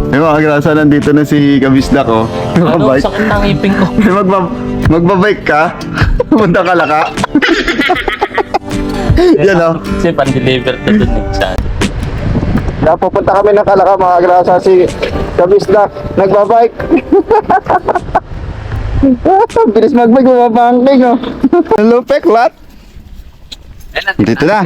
May mga grasa, nandito na si Kabisdak, oh. Ano, Magbabike. sakit ng ipin ko. Magbabike ka? Punta ka laka? Yan, oh. Kasi pan-deliver na dun eh. Saan? Pupunta kami ng Kalaka, mga grasa, si Kabisdak. Nagbabike. Bilis magbike, bumabangking, oh. Hello, Peklat. Dito na.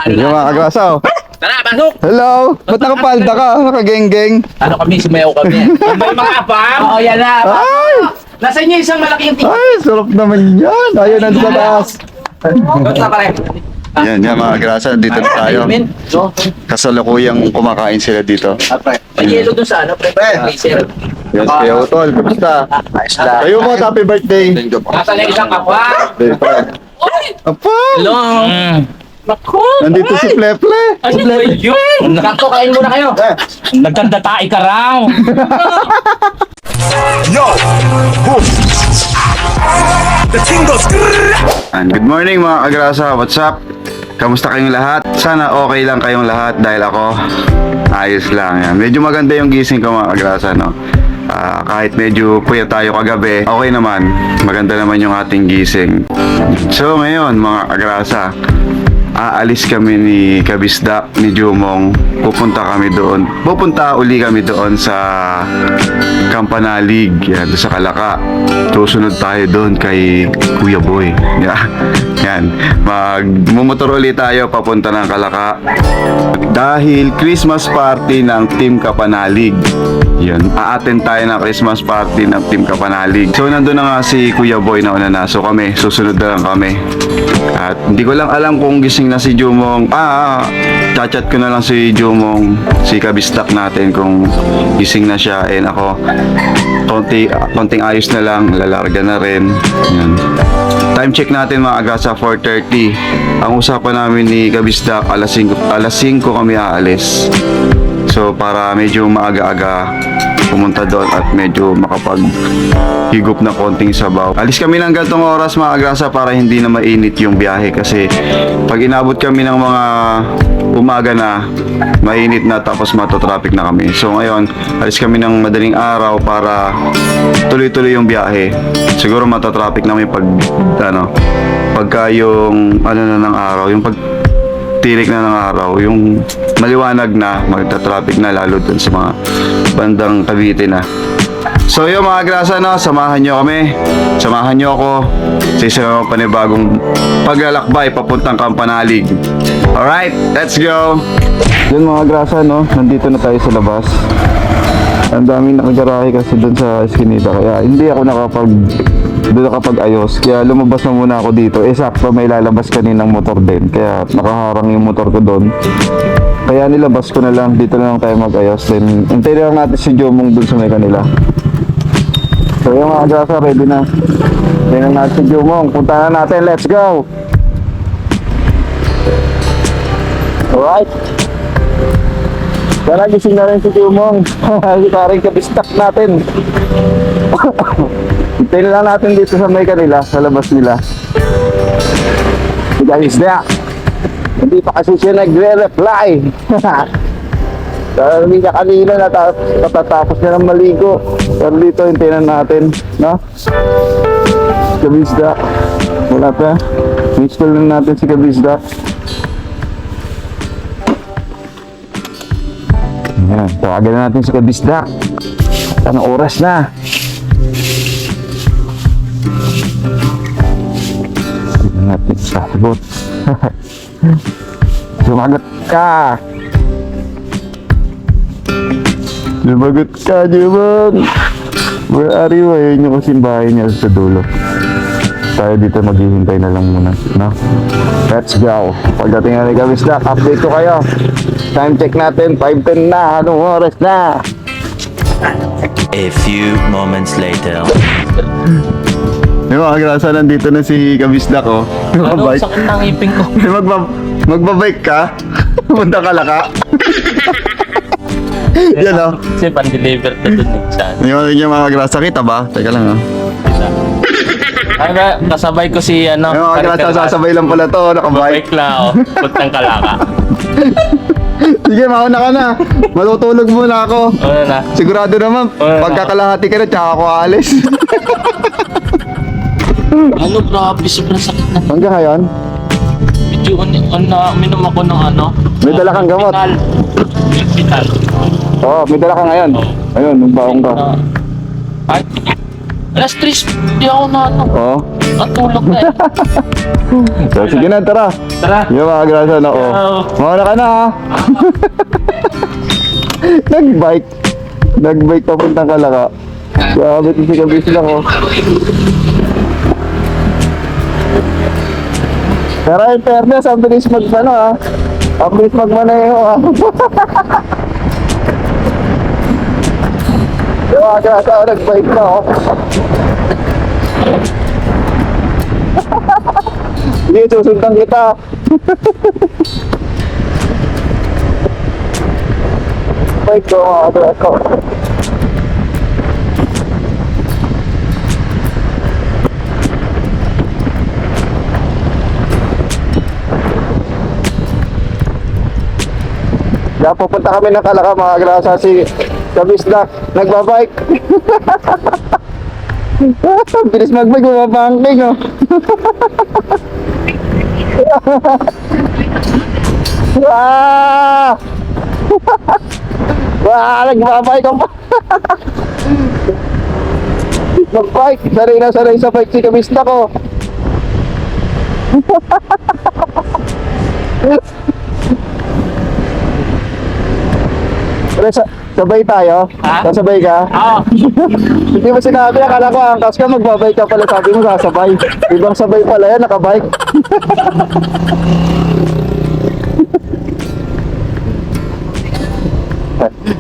Yung mga grasa, oh. Tara, pasok! Hello! Ba't nakapalda ka? Nakageng-geng? Ano kami, sumayaw kami. May mga apam? Oo, yan na. Ay! Nasaan niyo isang malaking tingin? Ay, sarap naman yan! Ayun, nandun sa taas. Ba't na pare? Yan, mga grasa, dito na tayo. Kasalukuyang kumakain sila dito. May yelo dun sa ano, pre? Freezer. Yan, si Kuya Utol, kamusta? Kayo mo, happy birthday! Nasaan na isang kapwa? Apa! Hello. Naku. Nandito si Fleple! Ano ba yun? Sakto, kain muna kayo. Nagkandatay ka raw. Yo! Boom! The thing goes. And good morning mga kagrasa, what's up? Kamusta kayong lahat? Sana okay lang kayong lahat dahil ako ayos lang yan. Medyo maganda yung gising ko mga kagrasa, no? Kahit medyo puyat tayo kagabi, okay naman. Maganda naman yung ating gising. So ngayon mga kagrasa, aalis kami ni Kabisdak, ni Jumong. Pupunta uli kami doon sa Campanalig, yan, doon sa Kalaka. Susunod tayo doon kay Kuya Boy. Yan. Magmumotor ulit tayo papunta ng Kalaka. Dahil Christmas party ng Team Kapanalig. Yun, a-attend tayo ng Christmas party ng Team Kapanalig. So nandun na nga si Kuya Boy na una na. So kami, susunod na lang kami. At hindi ko lang alam kung gising na si Jumong. Chat ko na lang si Jumong, si Kabisdak natin kung gising na siya. And ako, konting ayos na lang, lalarga na rin. Yan. Time check natin mga aga sa 4:30. Ang usapan namin ni Kabisdak, alas 5 kami aalis. So para medyo maaga-aga pumunta doon at medyo makapaghigop na konting sabaw. Alis kami ng gantong oras mga agrasa para hindi na mainit yung biyahe kasi pag inabot kami ng mga umaga na, mainit na tapos matotraffic na kami. So ngayon, alis kami ng madaling araw para tuloy-tuloy yung biyahe. Siguro matotraffic namin pagka yung na ng araw, yung tirik na ng araw, yung maliwanag na, magta-traffic na lalo dun sa mga bandang Cavite na. So yung mga grasa, no, samahan nyo kami, samahan nyo ako sa isang panibagong paglalakbay papuntang Campanalig. Alright, let's go! Yun mga grasa, no, nandito na tayo sa labas. Ang daming nakagarahe kasi dun sa eskinita, kaya hindi ako nakapag-ayos, kaya lumabas na muna ako dito. Sakto may lalabas kaninang motor din, kaya nakaharang yung motor ko doon. Kaya nilabas ko na lang, dito na lang tayo mag-ayos. Then hintayin lang natin si Jomong dun sa may kanila. So yung mga grasa, ready na. Hintayin lang natin si Jomong, punta na natin, let's go! Alright. Tara, gising na rin si Jomong. Parang Kabisdak natin. Hintayin lang natin dito sa may kanila, sa labas nila. Si Kabisdak, hindi pa kasi siya nagre-reply. Sabi niya kanina natatapos niya ng maligo. Pero dito hintayin natin, no? Kabisdak, wala pa. Install lang natin si Kabisdak. Ayan, tawagan na natin si Kabisdak. Anong oras na? Natin sasagot. Sumagot ka. Sumagot ka, Jumong. Where are you? Ayun yung kasimbahay niya sa dulo. Tayo dito maghihintay na lang muna, no? Let's go. Pagdating na ni Kabisdak, update ko kayo. Time check natin, 5:10 na. Anong oras na? A few moments later. Yung mga grasa, nandito na si Kabisdak, oh. Ano, sakit ng ipin ko. Magbabike ka? Punta ka laka? Yan, oh. Kasi pan-deliver na dun eh. Saan? Yung mga grasa, kita ba? Teka lang, oh. Ay, kasabay ko si ano. Yung mga grasa, sasabay lang pala to, nakabike. Bike lang ako. Puntang Kalaka. Sige, mauna ka na. Matutulog muna ako. Ano na? Sigurado naman, pagkakalahati ka na, tsaka ako aalis. Ano, grabe, sobrang sakit na. Hanggang ngayon, Medyo uminom ako ng ano. may dala kang gamot. Hospital. Oo, may dala ka ngayon. Ayun, nagbaong ka. Ay, alas 3, hindi ako na ano. Oo. Natulog na eh. So, sige na, tara. Tara. Yung mga grasa na, oo. Mauna ka na, ha? Nag-bike. Nag-bike papuntang Kalaka. Sabi ko si Kabis lang, oh. Pero in fairness, ang bilis mag-ano, ha? Ang bilis magmaneho, ha? Yung mga grasa, oh, nag-bike na, oh. Hindi, susundan kita. Bike ko, mga grasa. Kaya pupunta kami ng Kalaka, mga grasa, si Kabisdak nagbabike. Bilis magbike, bumabangking, oh. Wah! Wah, nagbabike ako. Magbike, sanay na sanay sa bike si Kabisdak, oh. Pero sabay tayo? Ha? Sasabay ka? Oo. Hindi mo sinabi, akala ko angkas ka, magbabike ka pala, sabi mo sasabay. Ibang sabay pala yan, nakabike.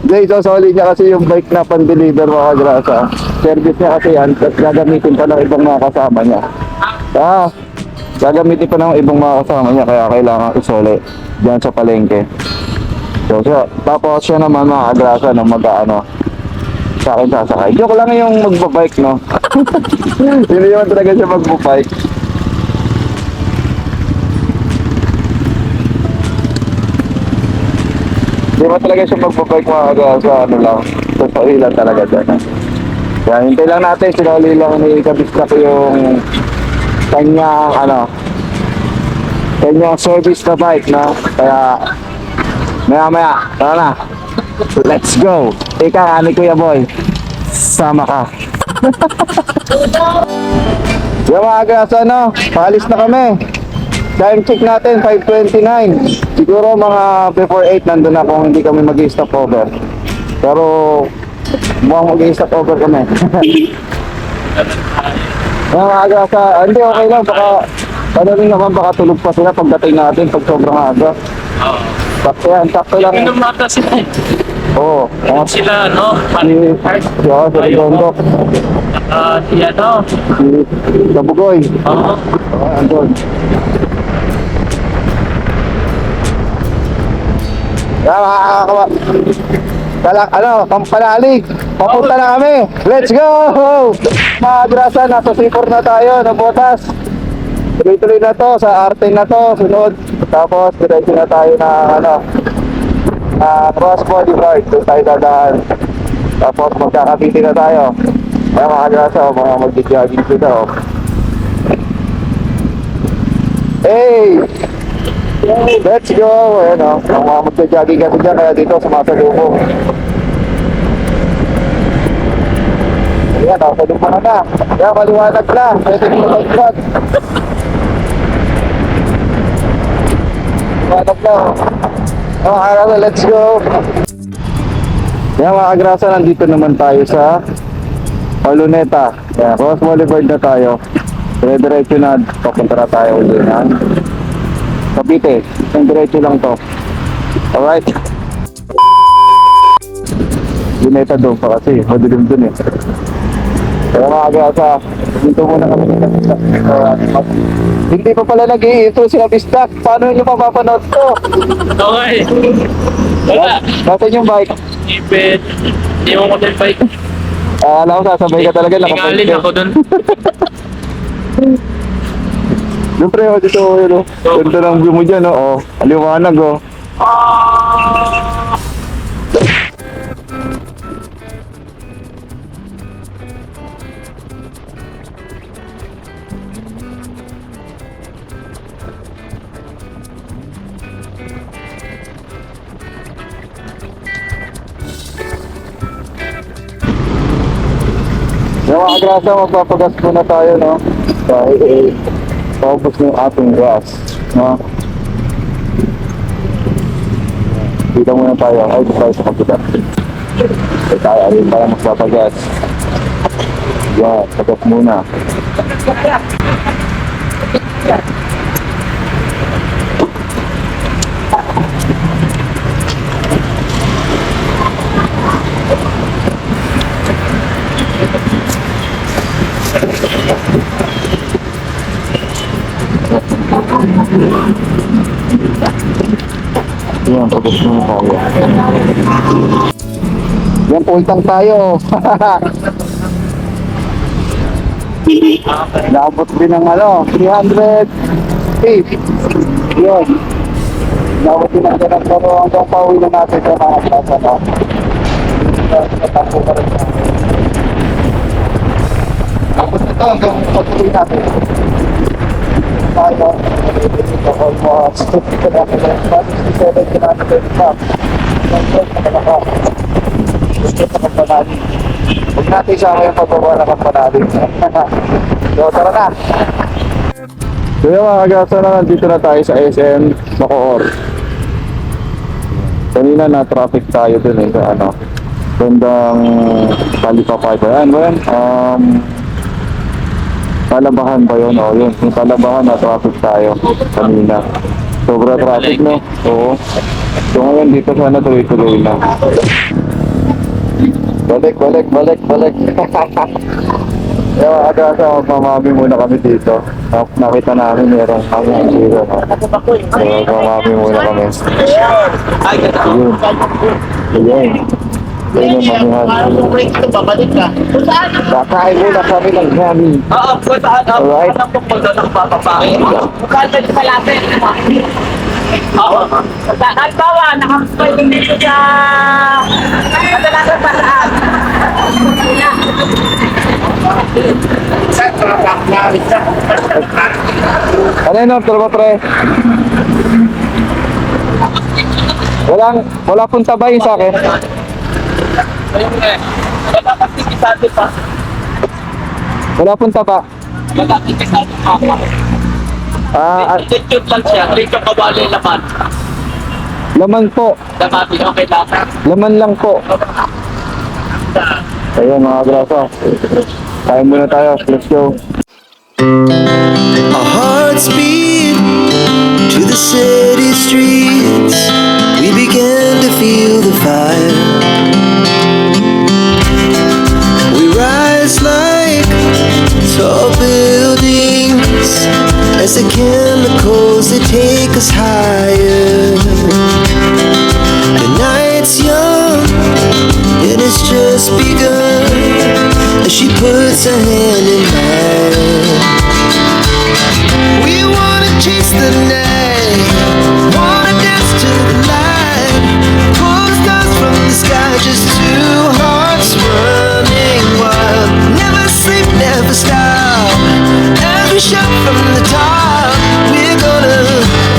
Hindi, sasali niya kasi yung bike na pan-deliver, mga grasa. Service niya kasi yan, at gagamitin pa ng ibang mga kasama niya. Gagamitin pa ng ibang mga kasama niya, kaya kailangan isole diyan sa palengke. So, tapos siya naman, mga agrasa, no, mag-ano, sa akin sasakay. Joke lang yung magbabike, no? Hindi naman talaga siya magbabike. Hindi naman talaga siya magbabike, mga agrasa, ano lang. Sa ilan talaga dyan. Kaya hintay lang natin, sinuli lang ni Kabisdak yung kanyang, kanyang service na bike, no? Kaya, maya, tara na. Let's go. Ika, ani Kuya Boy. Sama ka. Yung mga agrasa, no? Paalis na kami. Time check natin, 5:29. Siguro mga before 8 nandun na kung hindi kami mag-stop over. Pero mukhang mag-stop over kami. Yung mga agrasa, hindi okay lang. Baka rin naman, baka tulog pa sila pagdating natin pag sobrang aga. Oo. Sakto lang. Uminom nata sila eh. Oo. Sila, no? Si Redondo. Si ano? Si Kabugoy. Oo. Andun. Pampanalig. Papunta na kami. Let's go! Mga grasa, nasa C4 na tayo, na botas. Tuloy-tuloy na to, sa arte na to, sunod. Tapos, diretso na tayo na, Cross Boulevard. Doon tayo dadaan. Tapos, magkakabiti na tayo. Kaya mga grasa, mga mag-jogging dito. Hey! Let's go! Ayan, ang mga mag-jogging kasi dyan, kaya dito sumasalubong. Ayan, nakasalubong na. Kaya maliwanag na. Pwede nyo mag-vlog. Maliwanag na. Mga let's go! Ayan mga agrasa, nandito naman tayo sa Oloneta. Ayan, Cross Boulevard na tayo. Dire-diretso na, papunta na tayo ulit na Cavite. Yung diretso lang to. Alright. Luneta doon pa kasi, madilim dun eh. Kaya mga agrasa, dito muna kami hindi pa pala nag-i-intro si Kabisdak. Paano nyo mapapanood to? Okay. Wala. Nasaan yung bike? Ipit. Hindi mo ko ng bike. Alam ko sasabay ka talaga. Tingalin ako dun. Siyempre, dito, yun o. Ganda ng view mo dyan, o. Aliwanag, o. Yung mga grasa, magpapagas muna tayo, no? Dahil paubos na yung ating gas, no? Dito muna tayo. Ay, dito tayo sa kapita. Dito tayo, alin para magpapagas. Yan, pagas muna. Yan, pagas muna tayo. Yan, puntang tayo. Naabot din ng 300 feet. Yun. Naabot din ng ganang pero hanggang pauwi na natin sa mga plaza na. Natakbo pa rin. Abot na ito hanggang patuloy natin. Tayo. Almost 67 kilometers pa. Gusto na kapanalig. Huwag natin isama yung pababa na kapanalig. So, tara na! So yung mga kagasa na nandito na tayo sa SM Bacoor. Kanina na traffic tayo dun sa bandang Talipapay ba yan? Talabahan ba yun? O yun, yung Talabahan na traffic tayo kanina. Sobra traffic, no? Oo. So ngayon dito sana tuloy-tuloy na. Balik. Yung agasa, mamami muna kami dito. Nakita namin merong hanggang zero. So mamami muna kami. Ayun. Ayun ang mamihan. Babalik ka. Kakain muna kami ng yummy. Oo, puntaan. Alright. Alam ko kung doon ako papapain. Bukal ka sa lapit. Oo. Halimbawa, nakapagpay din dito sa kadalasan pa saan. Ano yun, turbo pre? Wala pong tabay sa akin. Ayun eh. Magkakasikisado pa. Wala pong taba. Magkakasikisado pa. Attitude lang siya. Rito kawali laman. Laman po. Damati, okay lang. Laman lang po. Ayun mga grasa. Kain muna tayo. Let's go. Our hearts beat to the city streets. We began to feel the fire. We rise like tall buildings as the chemicals they take us higher. The night's young, it has just begun as she puts her hand in mine. We wanna chase the night, wanna dance to the light, pull the stars from the sky, just two hearts running wild. Never sleep, never stop, as we shout from the top.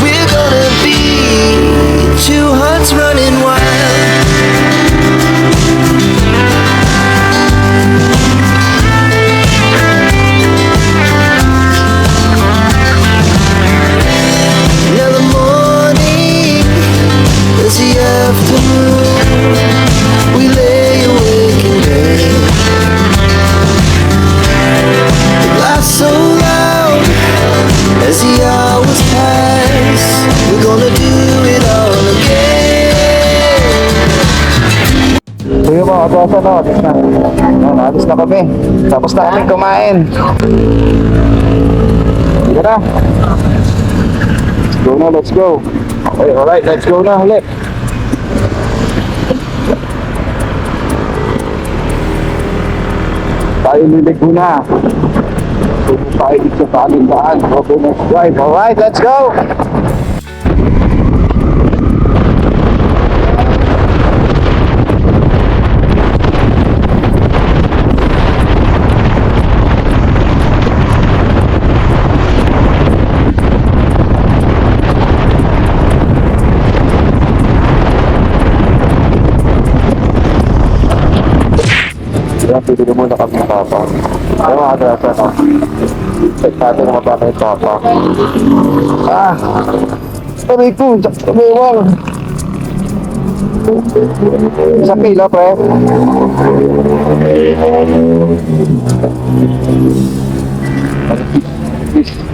We're gonna be two hearts running wild. Now the morning is the afternoon. We lay awake in bed. The laughs so loud as the hours pass. We're gonna do it all again. So yung mga grasa na, alis na. Alis na kami. Tapos na kami kumain. Sige na. Let's go. Okay, alright, let's go na ulit. Tayo liligo na. So, tayo dito sa Alindaan. Okay, let's drive. Alright, let's go. Kaya pili muna kami ng papa. Kaya mga kadrasa, no? Check natin kung magkano yung papa. Aray ko, tumewang. Isang kilo, pre.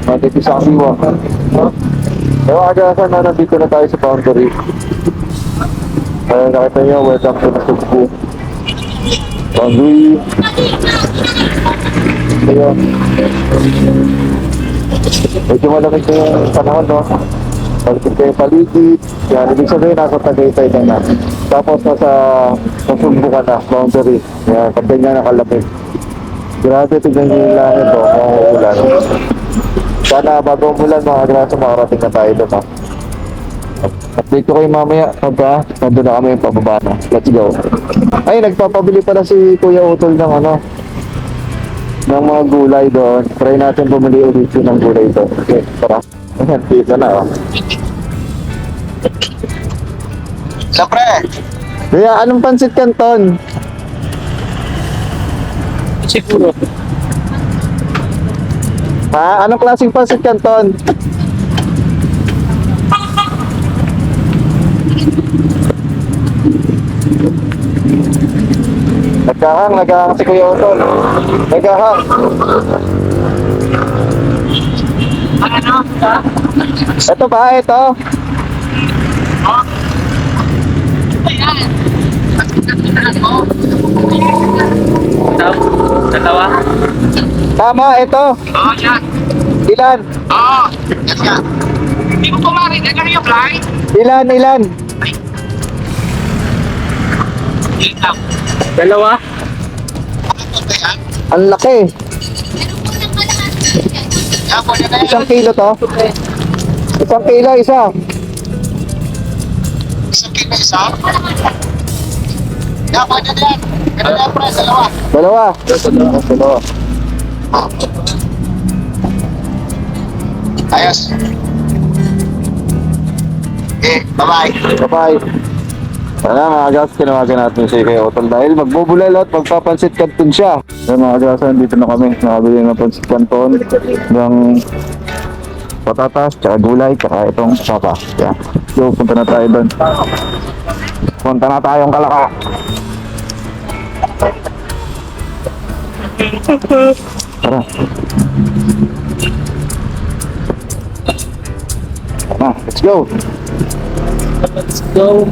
Matipis ang siwa. Kaya mga kadrasa, no? Nandito na tayo sa boundary. Kaya nakita nyo, welcome to Nasugbu. Boundary. Ayun. Medyo malamig na yung panahon, no? Pagkita kayo paligid. Yan, ibig sabihin nasa Tagaytay ka na. Tapos nasa Nasugbu ka na, boundary. Yan, pag ganyan nakalamig. Grabe, tignan nyo yung langit, no? Mauulan. Sana bago umulan, mga graso, makarating na tayo doon, no? Update ko kayo mamaya pagka nandun na kami yung pababa na. Let's go. Ay, nagpapabili pala si Kuya Utol ng ano, ng mga gulay doon. Try natin bumili ulit yun ng gulay doon. Okay, tara. Ayan, pizza na, oh. Siyempre, Kuya, anong pansit canton? Siguro. Ha? Anong klaseng pansit canton? Nagkahang si Kuya Utol. Nagkahang. Ano? Ito ba? Ito. Ayan. Dalawa? Tama, ito. oo, yan. Ilan? Oo, yes nga. Hindi mo pumarin, yan yung fly. Ilan? Yun lang. Dalawa? Ano ba yan? Ang laki. Yan po, yan na yan. Isang kilo to. Isang kilo, isa. Isang kilo, isa. Yan po, yan na yan. Ganun yan, pre, dalawa. Dalawa. Dalawa. Ayos. Okay, bye-bye. Bye-bye. Wala mga gas, tinawagan natin si Kuya Utol dahil magbubulay at magpapansit canton siya. Kaya mga gas, dito na kami. Nakabili ng pansit canton, ng patatas, tsaka gulay, tsaka itong papa. Yeah. So, punta na tayo doon. Punta na tayong Kalaka. Tara. Tara, let's go. Let's go.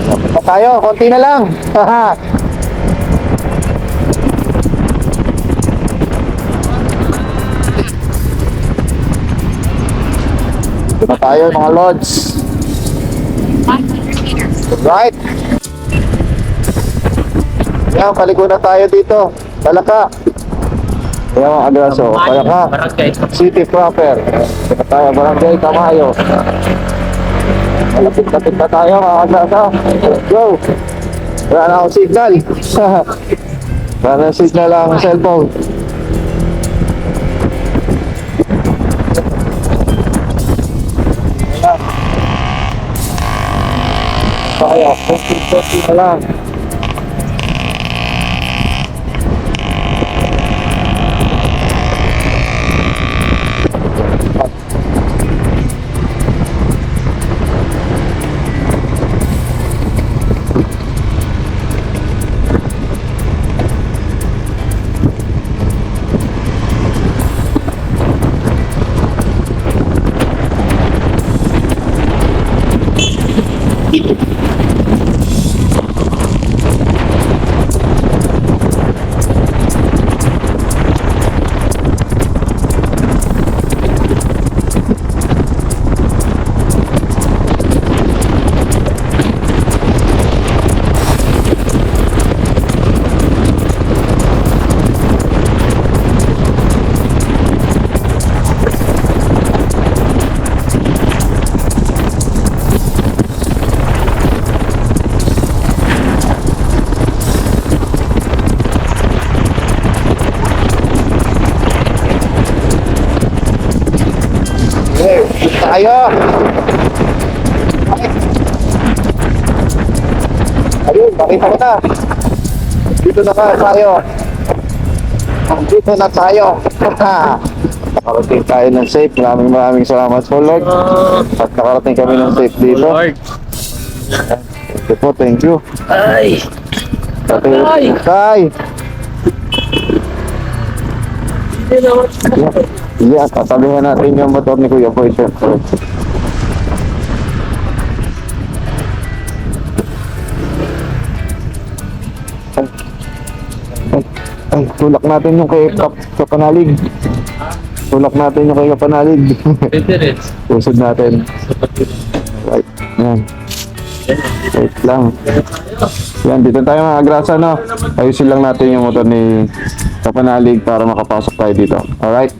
Punta tayo, konti na lang. Haha. Punta tayo mga lods. Right. Yan, paliko na tayo dito. Palaka. Yan mga agraso. Palaka. Barangay. City proper. Punta tayo, Barangay Tamayo. Malapit-lapit na tayo mga agraso. Let's go. Wala na akong signal. Wala na signal ang cellphone. Kaya, 50 na lang. Tayo! Ayun, nakita ko na. Dito na tayo. Dito na tayo. Nakarating tayo ng safe. Maraming salamat po, Lord. At nakarating kami ng safe dito. Lord. Thank you po, thank you. Ay. Ay. Tay! Yeah, tatabihan natin yung motor ni Kuya Boy, syempre. Ay, tulak natin yung kay Kapanalig. Tulak natin yung kay Kapanalig. Pwede rin. Usod natin. Right, yan. Wait lang. Yan, dito tayo mga agrasa, no? Ayusin lang natin yung motor ni Kapanalig para makapasok tayo dito. Alright?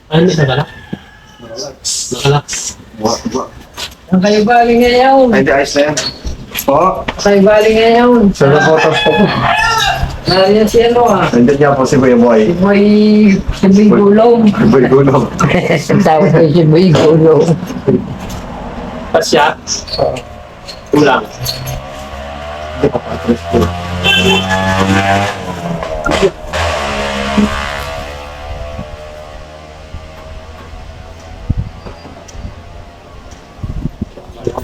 Ano sa kala? Nakala. Ang kayo baling ngayon. Ay, di ayos na yan. Po, Kayo baling ngayon. sa photos po po. Nariyan si ano ah. Nandiyan niya po si Kuya Boy. Si Boy Gulong. Boy Gulong. Tawag ko si Boy Gulong. Pasya. Kulang.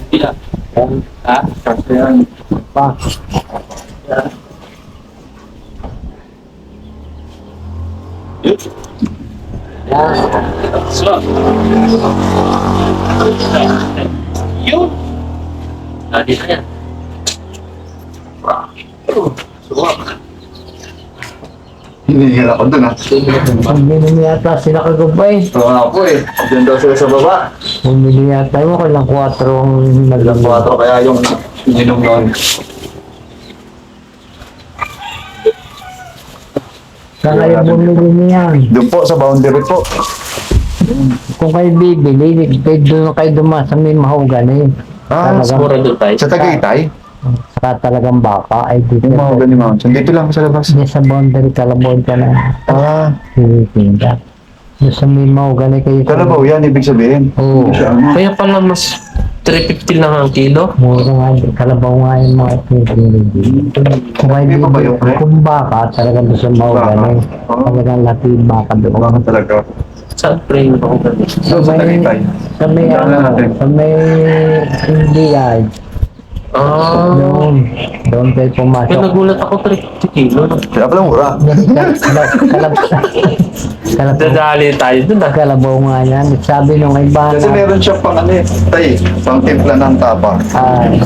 Pila. Ha? Pa. Yun. So. Yun. Tadi na yan. Hinihingal ako dun, ha? Bumili yata sila kagubay. Oo nga po eh. Diyan daw sila sa baba. Bumili yata mo kailang 4 ang Ilang 4 kaya yung ininom noon. Saan kayo bumili niyan? Doon po sa boundary po. Kung kayo bibili, doon kayo dumaan sa may mahogany. Ah, Mura doon tayo. sa Tagaytay. Saka talagang baka ay dito. Yung mga ganyan mountain. Dito lang sa labas. Diyan sa boundary, Kalabaw ka na. Ah, Pilipinas. Doon sa may mahogany kayo. Kalabaw yan, ibig sabihin. Oo. Siya, ano? Kaya pala mas 350 lang ang kilo. Mura nga, Kalabaw nga yung mga Pilipinas. Kung kayo May pa ba bibili, yung pre? kung baka, talagang doon sa mahogany. Baka. Oo. Talagang laki baka doon. Baka talaga. Saan pre yung ako ganun? So, sa Tagaytay. Sa may Saan na natin? sa may NBI. Ah. Doon kayo Kaya pumasok. nagulat ako 350 kilo. Kaya pala mura. Dadali tayo dun ah. Kalabaw nga yan. Sabi nung iba Kasi na, meron siya pang ano eh. Tay, pang timpla ng tapa. sabi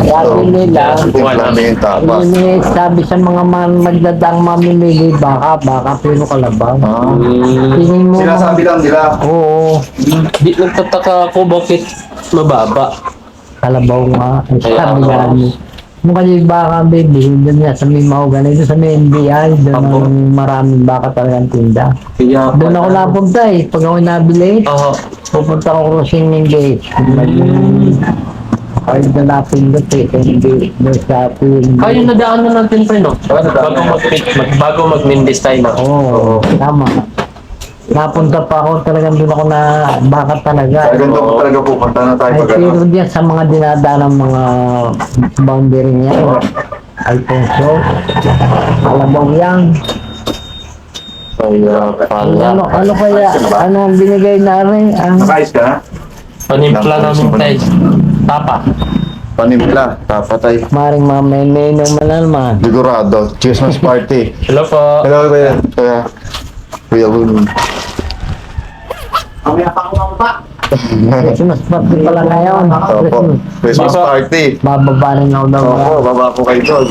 nila, Timpla na yung tapa. sabi sa mga magdadang mamimili, baka pero kalabaw. Ah. Tingin mo, Sinasabi lang nila. oo, Di nagtataka ako bakit mababa. kalabaw nga. Kaya Sabi ako. nga, nung kasi baka baby, doon nga sa may mahogany, doon sa may NBI, doon Apo. ang maraming baka talagang tinda. Kaya Doon ako napunta eh, pag ako nabili. Oo. Pupunta ko crossing ng gate. Ay, doon napindot eh. Hindi, doon sa field. Kaya nadaanan natin pa no? Bago mag-mindis tayo na. Oo, tama. Napunta pa ako, talagang doon ako na baka talaga. Kaya ganito ko talaga pupunta na tayo Ay, pag ano. pero diyan sa mga dinadaan ng mga boundary niya. Alfonso, Kalabaw yan. Kaya Ano kaya, ano ang binigay na rin? Nakaayos ka na? Panimpla namin tayo. Tapa. Panimpla, tapatay. Maring mga menu malalman. Sigurado. Christmas party. Hello po. Hello, Kuya. Kuya Lun. Christmas party pala ngayon. Opo. Christmas Baba. party. Bababa rin ako daw. Opo, baba po kayo doon.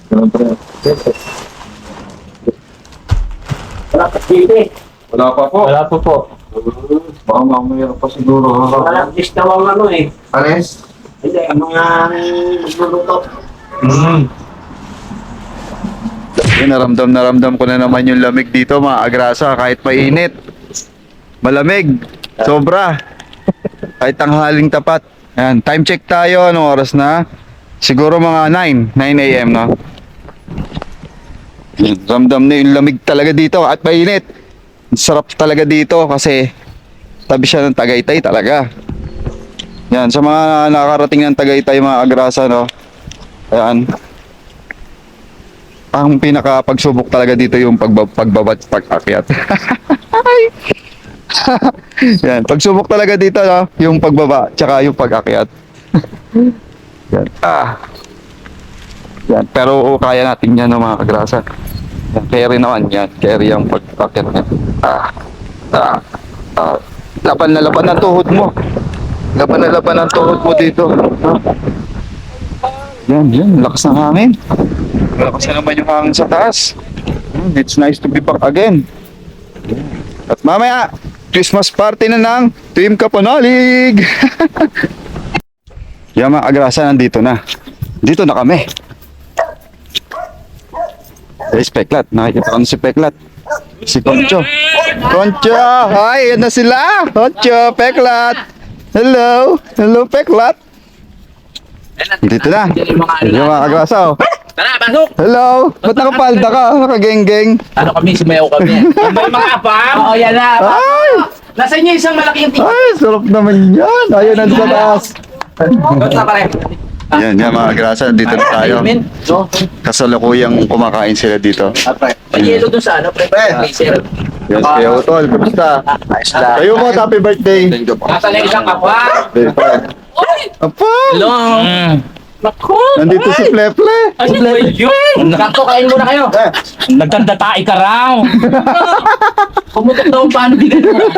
Ganun pa rin. Wala pa po. Wala po po. Baka mamaya pa siguro. List na mga ano eh. Anes? Hindi, mga magluluto. Naramdam ko na naman yung lamig dito mga agrasa kahit mainit. Malamig. Sobra. Kahit tanghaling tapat. Ayan, time check tayo. Anong oras na? Siguro mga 9 a.m. no? Ramdam na yung lamig talaga dito at mainit. Sarap talaga dito kasi tabi siya ng Tagaytay talaga. Yan, sa mga nakarating ng Tagaytay mga agrasa, no? Ayan. Ang pinaka-pagsubok talaga dito yung pagbabat, pag-akyat. Yan, pagsubok talaga dito, no? Yung pagbaba, tsaka yung pag-akyat. Yan. Yan, pero kaya natin yan, no, mga kagrasa. Yan, carry naman yan. Carry yung pag-akyat niya. Laban na laban ang tuhod mo. Laban na laban ang tuhod mo dito. Yan, lakas ng hangin. Lakas na naman yung hangin sa taas. It's nice to be back again. At mamaya, Christmas party na ng Team Kapanalig. Yan mga agrasa, nandito na. Dito na kami. Si Peklat, nakikita ko na si Peklat. Si Concho. Concho, hi, yan na sila. Concho, Peklat. Hello, Peklat. Dito na. Yung mga agrasa, oh. Tara, pasok! Hello, ba't nakapalda ka? Nakageng-geng. Ano kami, sumayaw kami. May mga apam? Oo, yan na. Ay, Nasa inyo isang malaking tingin. ay, sarap naman yan. Ayun, nandito sa taas. Basta pare. Yan, mga agrasa, dito na tayo. Kasalukuyang kumakain sila dito. May yelo dun sa ano, pre. Freezer. Yan, si Kuya Utol, kamusta? Kayo mo, happy birthday. Nasa na isang kapwa. Apa? Hello. Naku. Nandito si Fleple. Ano ba yun? Sakto, kain muna kayo. Nagtandatai ka raw. Pumutok daw paano bigyan mo.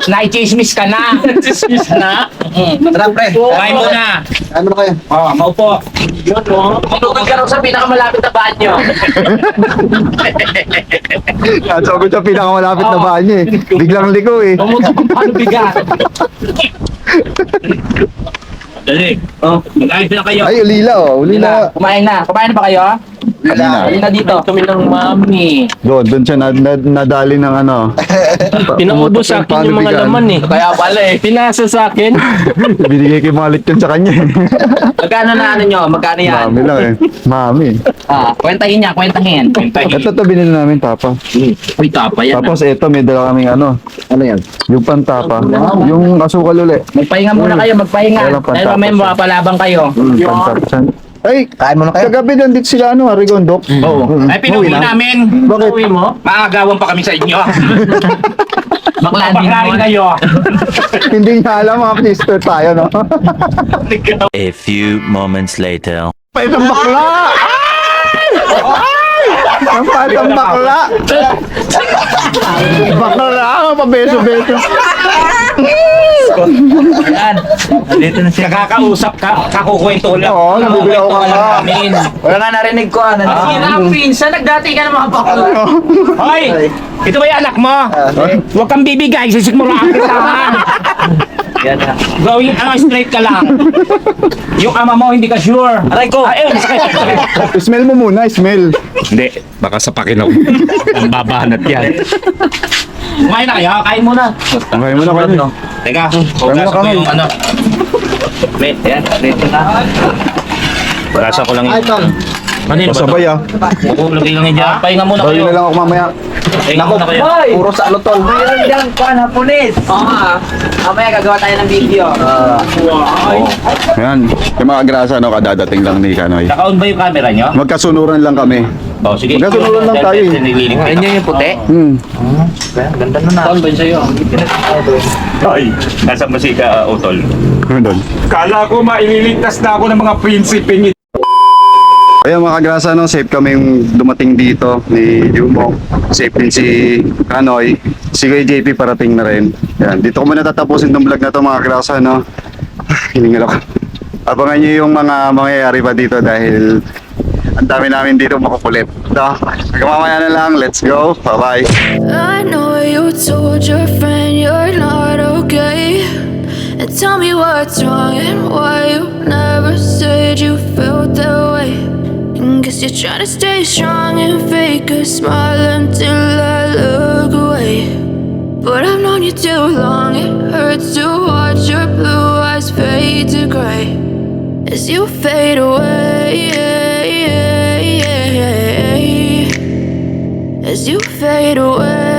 Nai-chismis ka na. Chismis na? Tara pre, kain muna. Ano na kayo? Oh, maupo. Yun o. Pumutok ka raw sa pinakamalapit na banyo. Nasagod sa pinakamalapit na banyo eh. Biglang liko eh. Pumutok kung paano bigyan. Dali. Oh, mag-ayos na kayo. Ay, ulila oh. Ulila. Kumain na. Kumain na ba kayo? Kanina. Halina dito. Kami ng mami. Doon siya nadali ng ano. Pinaubos sa akin yung mga laman eh. Kaya pala eh. Pinasa sa akin. Binigay kay Malit yun sa kanya eh. Magkano na ano nyo? Magkano yan? Mami lang eh. Mami. Kwentahin niya, kwentahin. Ito binili namin tapa. Uy, tapa yan. Tapos ito may dala kaming ano. Ano yan? Yung pantapa. Yung asukal uli. Magpahinga muna kayo, magpahinga. Walang pantapos. Dahil mamaya mapapalabang kayo. Pantapa. Ay, kain mo na kayo. Kagabi nandito sila ano, Arigondok. Oo. Ay, pinuwi namin. Bakit? Pinuwi mo? Maagawan pa kami sa inyo. Baklarin kayo. Hindi niya alam mga sister tayo, no? A few moments later. Paitang bakla! Ang patang bakla! Bakla! Pabeso-beso! Yan. Dito na siya. Nakakausap ka, kakukwento lang. Oo, nabibili ako ka. Amin. Wala nga narinig ko. Sige na, pinsan. Nagdati ka ng mga bakla. Hoy! Ito ba yung anak mo? Huwag kang bibigay. Sisikmura ang kitaan. Yan na. Gawin, straight ka lang. Yung ama mo, hindi ka sure. Aray ko! Ayun, sakit. Smell mo muna, smell. Hindi, baka sapakin ako. Ang babanat yan. Kumain na kayo, kain muna. Okay mo na kayo. Teka, Kaya mo kami. yung ano. Wait, yan, ready na. Rasa ko lang yun. Kanino ba ito? Masabay ah. Lagay lang niya. Pahinga muna Bawin kayo. na lang ako mamaya. Pahinga muna kayo. Puro sa ano tol. Mayroon dyan pa na pulis. Oo nga. Mamaya gagawa tayo ng video. Ayan. Yung mga grasa, no, kadadating lang ni Kanoy. Naka-on ba yung camera nyo? Magkasunuran lang kami. Oh, sige. Magkasunuran lang tayo eh. Ayun yun yung puti. Ganda na na. Saan ba yun sa'yo? Ay, nasa musika, Utol. Ano doon? Kala ko maililigtas na ako ng mga prinsipeng ito. Ayan mga kagrasa, no, safe kami yung dumating dito ni Jumong. Safe din si Kanoy. Si Kuya JP parating na rin. Yan. Dito ko muna tatapusin tong vlog na to mga kagrasa, no. Hiningal ako. Abangan nyo yung mga mangyayari pa dito dahil ang dami namin dito makukulit. So, hanggang mamaya na lang. Let's go. Bye-bye. I know you told your friend you're not okay. And tell me what's wrong and why you never said you felt that way. And guess you're trying to stay strong and fake a smile until I look away. But I've known you too long, it hurts to watch your blue eyes fade to gray as you fade away. As you fade away.